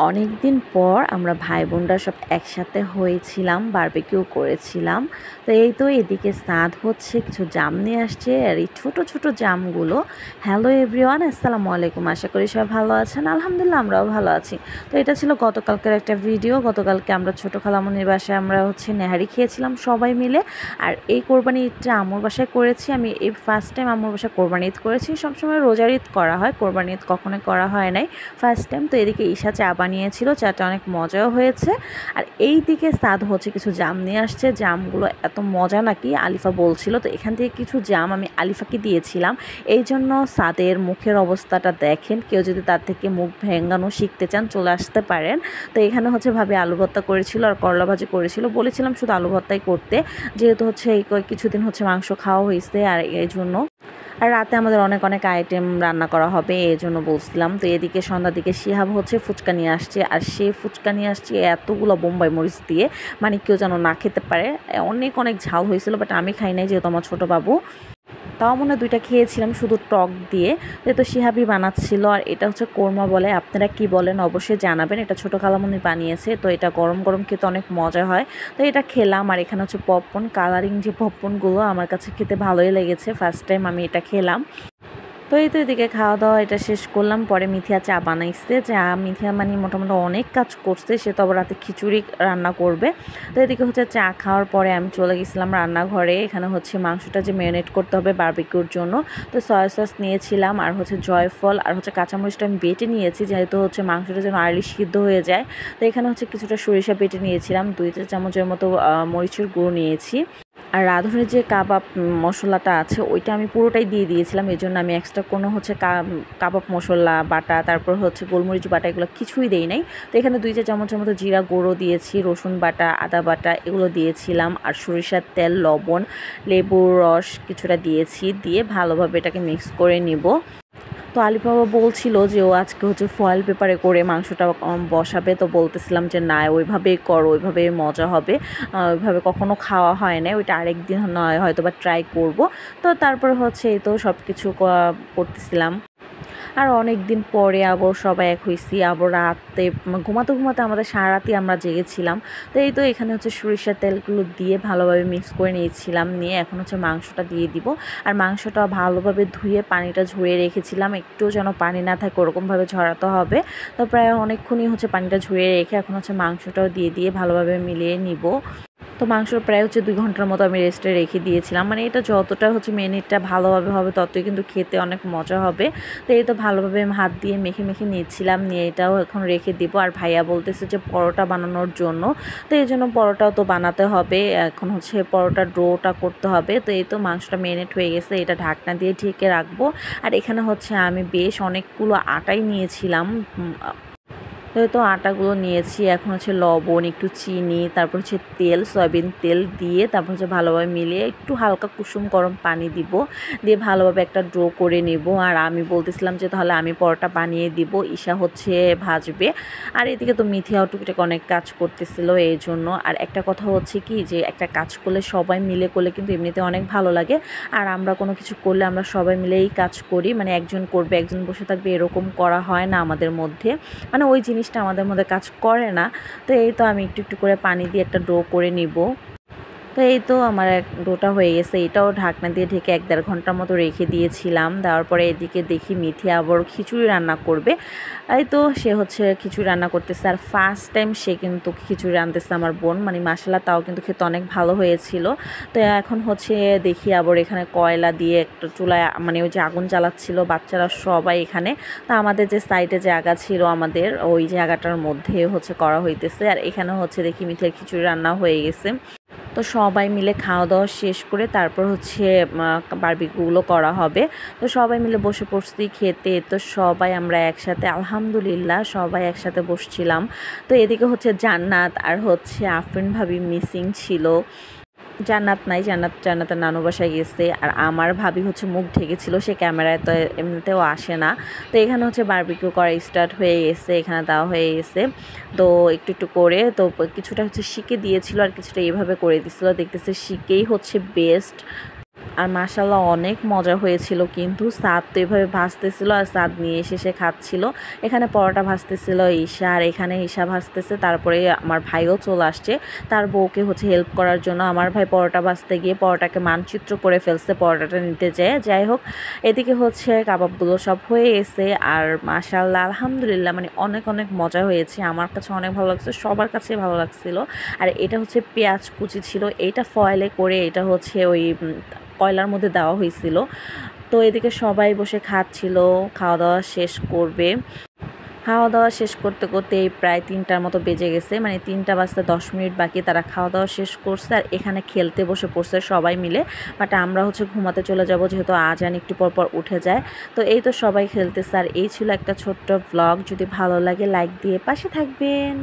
অনেক দিন পর আমরা ভাই বোনরা সব একসাথে হয়েছিলাম, বারবিকিউ করেছিলাম। তো এই তো এদিকে সাদ হচ্ছে কিছু জাম নিয়ে আসছে, আর এই ছোট ছোট জামগুলো। হ্যালো এভরিওয়ান, আসসালামু আলাইকুম। আশা করি সবাই ভালো আছেন। আলহামদুলিল্লাহ আমরাও ভালো আছি। তো এটা ছিল গতকালকের একটা ভিডিও। গতকালকে আমরা ছোট খালামনির বাসায় আমরা হচ্ছে নেহারি খেয়েছিলাম সবাই মিলে। আর এই কোরবানি ঈদটা আম্মুর বাসায় করেছি। আমি এই ফার্স্ট টাইম আম্মুর বাসায় কোরবানি ঈদ করেছি। সবসময় রোজার ঈদ করা হয়, কোরবানি ঈদ কখনোই করা হয় নাই, ফার্স্ট টাইম। তো এদিকে ঈশা চা বানিয়েছিল, চাটা অনেক মজাও হয়েছে। আর এই দিকে সাদ হচ্ছে কিছু জাম নিয়ে আসছে। জামগুলো এত মজা নাকি আলিফা বলছিল। তো এখান থেকে কিছু জাম আমি আলিফাকে দিয়েছিলাম। এই জন্য সাদের মুখের অবস্থাটা দেখেন, কেউ যদি তার থেকে মুখ ভেঙানো শিখতে চান চলে আসতে পারেন। তো এখানে হচ্ছে ভাবি আলু ভর্তা করেছিল আর করলা ভাজি করেছিল। বলেছিলাম শুধু আলু ভর্তাই করতে, যেহেতু হচ্ছে এই কিছুদিন হচ্ছে মাংস খাওয়া হয়েছে, আর এই জন্য। আর রাতে আমাদের অনেক অনেক আইটেম রান্না করা হবে, এই জন্য বলছিলাম। তো এদিকে সন্ধ্যার দিকে শিহাব হচ্ছে ফুচকা নিয়ে আসছে, আর সে ফুচকা নিয়ে আসছে এতগুলো বোম্বাই মরিচ দিয়ে, মানে কেউ যেন না খেতে পারে। অনেক অনেক ঝাল হয়েছিল, বাট আমি খাই নাই, যেহেতু আমার ছোটো বাবু। তাও মনে হয় 2টা খেয়েছিলাম শুধু টক দিয়ে। যেহেতু শিহাবি বানাচ্ছিল। আর এটা হচ্ছে কোরমা বলে, আপনারা কি বলেন অবশ্যই জানাবেন। এটা ছোটো খালামণি বানিয়েছে। তো এটা গরম গরম খেতে অনেক মজা হয়। তো এটা খেলাম। আর এখানে হচ্ছে পপকর্ন, কালারিং যে পপকর্নগুলো আমার কাছে খেতে ভালোই লেগেছে, ফার্স্ট টাইম আমি এটা খেলাম। তো এই তো এদিকে খাওয়া দাওয়া এটা শেষ করলাম। পরে মিথিয়া চা বানাইছে। চা মিথিয়া মানে মোটামুটি অনেক কাজ করছে, সে তো আবার রাতে খিচুড়ি রান্না করবে। তো এদিকে হচ্ছে চা খাওয়ার পরে আমি চলে গেছিলাম রান্নাঘরে। এখানে হচ্ছে মাংসটা যে ম্যারিনেট করতে হবে বারবিকিউর জন্য, তো সয়া সস নিয়েছিলাম, আর হচ্ছে জয়ফল, আর হচ্ছে কাঁচামরিচটা আমি বেটে নিয়েছি, যেহেতু হচ্ছে মাংসটা যেন আর্লি সিদ্ধ হয়ে যায়। তো এখানে হচ্ছে কিছুটা সরিষা বেটে নিয়েছিলাম, 2 চা চামচের মতো মরিচের গুঁড়ো নিয়েছি। আর রাঁধুনির যে কাবাব মশলাটা আছে ওইটা আমি পুরোটাই দিয়ে দিয়েছিলাম। এই জন্য আমি এক্সট্রা কোনো হচ্ছে কাবাব মশলা বাটা, তারপর হচ্ছে গোলমরিচ বাটা, এগুলো কিছুই দেই নাই। তো এখানে 2 চা চামচের মতো জিরা গুঁড়ো দিয়েছি, রসুন বাটা, আদা বাটা এগুলো দিয়েছিলাম, আর সরিষার তেল, লবণ, লেবুর রস কিছুটা দিয়েছি। দিয়ে ভালোভাবে এটাকে মিক্স করে নিব। তো আলিফ বাবা বলছিল যে ও আজকে হচ্ছে ফয়েল পেপারে করে মাংসটা বসাবে। তো বলতেছিলাম যে না, ওইভাবেই করো, ওইভাবে মজা হবে। ওইভাবে কখনো খাওয়া হয় না, ওইটা আরেকদিন নয় হয়তো বা ট্রাই করব। তো তারপর হচ্ছে এই তো সব কিছু করতেছিলাম। আর অনেক দিন পরে আবার সবাই এক হয়েছি। আবার রাতে ঘুমাতে ঘুমাতে আমাদের সারা রাতই আমরা জেগেছিলাম। তো এই তো এখানে হচ্ছে সরিষার তেলগুলো দিয়ে ভালোভাবে মিক্স করে নিয়েছিলাম। নিয়ে এখন হচ্ছে মাংসটা দিয়ে দিব। আর মাংসটা ভালোভাবে ধুয়ে পানিটা ঝরিয়ে রেখেছিলাম, একটু যেন পানি না থাকে ওরকমভাবে ঝরাতে হবে। তো প্রায় অনেকক্ষণই হচ্ছে পানিটা ঝরিয়ে রেখে এখন হচ্ছে মাংসটাও দিয়ে ভালোভাবে মিলিয়ে নিব। তো মাংসর প্রায় হচ্ছে 2 ঘন্টার মতো আমি রেস্টে রেখে দিয়েছিলাম। মানে এটা যতটা হচ্ছে মিনিটটা ভালোভাবে হবে ততই কিন্তু খেতে অনেক মজা হবে। তো এই তো ভালোভাবে হাত দিয়ে মেখে মেখে নিচ্ছিলাম, নিয়ে এটাও এখন রেখে দিব। আর ভাইয়া বলতেছে যে পরোটা বানানোর জন্য, তো এই জন্য পরোটাও তো বানাতে হবে। এখন হচ্ছে পরোটার ডোটা করতে হবে। তো এই তো মাংসটা মেরিনেট হয়ে গেছে, এটা ঢাকনা দিয়ে ঢেকে রাখবো। আর এখানে হচ্ছে আমি বেশ অনেকগুলো আটাই নিয়েছিলাম। তো আটাগুলো নিয়েছি। এখন হচ্ছে লবণ, একটু চিনি, তারপর হচ্ছে তেল, সয়াবিন তেল দিয়ে তারপর হচ্ছে ভালোভাবে মিলিয়ে একটু হালকা কুসুম গরম পানি দিব, দিয়ে ভালোভাবে একটা ডো করে নেব। আর আমি বলতেছিলাম যে তাহলে আমি পরোটা বানিয়ে দিব, ঈশা হচ্ছে ভাজবে। আর এদিকে তো মিথিয়াও টুকটাক অনেক কাজ করতেছিল এই জন্য। আর একটা কথা হচ্ছে কি, যে একটা কাজ করলে সবাই মিলে করলে কিন্তু এমনিতে অনেক ভালো লাগে। আর আমরা কোনো কিছু করলে আমরা সবাই মিলেই কাজ করি, মানে একজন করবে একজন বসে থাকবে এরকম করা হয় না আমাদের মধ্যে, মানে ওই জিনিসটা আমাদের মধ্যে কাজ করে না। তো এই তো আমি একটু একটু করে পানি দিয়ে একটা ডো করে নিব। তো এই তো আমার এক ডোটা হয়ে গেছে, এটাও ঢাকনা দিয়ে ঢেকে 1-1.5 ঘন্টার মতো রেখে দিয়েছিলাম। দেওয়ার পরে এদিকে দেখি মিথি আবার খিচুড়ি রান্না করবে। এই তো সে হচ্ছে খিচুড়ি রান্না করতেছে। আর ফার্স্ট টাইম সে কিন্তু খিচুড়ি রাঁধতেছে আমার বোন, মানে মাসাল্লাহ তাও কিন্তু খেতে অনেক ভালো হয়েছিল। তো এখন হচ্ছে দেখি আবার এখানে কয়লা দিয়ে একটা চুলায়, মানে ওই যে আগুন জ্বালাচ্ছিল বাচ্চারা সবাই এখানে। তা আমাদের যে সাইডে জায়গা ছিল আমাদের ওই জায়গাটার মধ্যে হচ্ছে করা হইতেছে। আর এখানে হচ্ছে দেখি মিথির খিচুড়ি রান্না হয়ে গেছে। তো সবাই মিলে খাওয়া দাওয়া শেষ করে তারপর হচ্ছে বারবিকিউগুলো করা হবে। তো সবাই মিলে বসে পড়ছি খেতে। তো সবাই আমরা একসাথে আলহামদুলিল্লাহ সবাই একসাথে বসছিলাম। তো এদিকে হচ্ছে জান্নাত আর হচ্ছে আফরিন ভাবি মিসিং ছিল। জান্নাত নাই, জান্নাতের নানু বাসায় গেছে। আর আমার ভাবি হচ্ছে মুখ ঢেকেছিল, সে ক্যামেরায় তো এমনিতেও আসে না। তো এখানে হচ্ছে বারবিকিউ করা স্টার্ট হয়ে গেছে, এখানে দেওয়া হয়ে গেছে। তো একটু একটু করে তো কিছুটা হচ্ছে শিকে দিয়েছিল, আর কিছুটা এইভাবে করে দিছিল। দেখতেছে শিকেই হচ্ছে বেস্ট। আর মাশাআল্লাহ অনেক মজা হয়েছিল। কিন্তু সাদ তো এভাবে ভাজতেছিল আর সাদ নিয়ে এসে সে খাচ্ছিল। এখানে পরোটা ভাজতেছিল ঈশা, আর এখানে ঈশা ভাজতেছে। তারপরে আমার ভাইও চলে আসছে তার বউকে হচ্ছে হেল্প করার জন্য। আমার ভাই পরোটা ভাজতে গিয়ে পরোটাকে মানচিত্র করে ফেলছে পরোটাটা নিতে যেয়ে। যাই হোক, এদিকে হচ্ছে কাবাবগুলো সব হয়ে গেছে। আর মাশাআল্লাহ আলহামদুলিল্লাহ মানে অনেক অনেক মজা হয়েছে। আমার কাছে অনেক ভালো লাগছে, সবার কাছে ভালো লাগছিল। আর এটা হচ্ছে পেঁয়াজ কুচি ছিল, এটা ফয়েলে করে এটা হচ্ছে ওই কয়লার মধ্যে দেওয়া হয়েছিল। তো এদিকে সবাই বসে খাচ্ছিল, খাওয়া দাওয়া শেষ করবে। খাওয়া দাওয়া শেষ করতে করতে এই প্রায় 3টার মতো বেজে গেছে, মানে 3টা বাজতে 10 মিনিট বাকি। তারা খাওয়া দাওয়া শেষ করছে আর এখানে খেলতে বসে পড়ছে সবাই মিলে। বাট আমরা হচ্ছে ঘুমাতে চলে যাব, যেহেতু আজান একটু পর পর উঠে যায়। তো এই তো সবাই খেলতেছে। আর এই ছিল একটা ছোট্ট ব্লগ। যদি ভালো লাগে লাইক দিয়ে পাশে থাকবেন।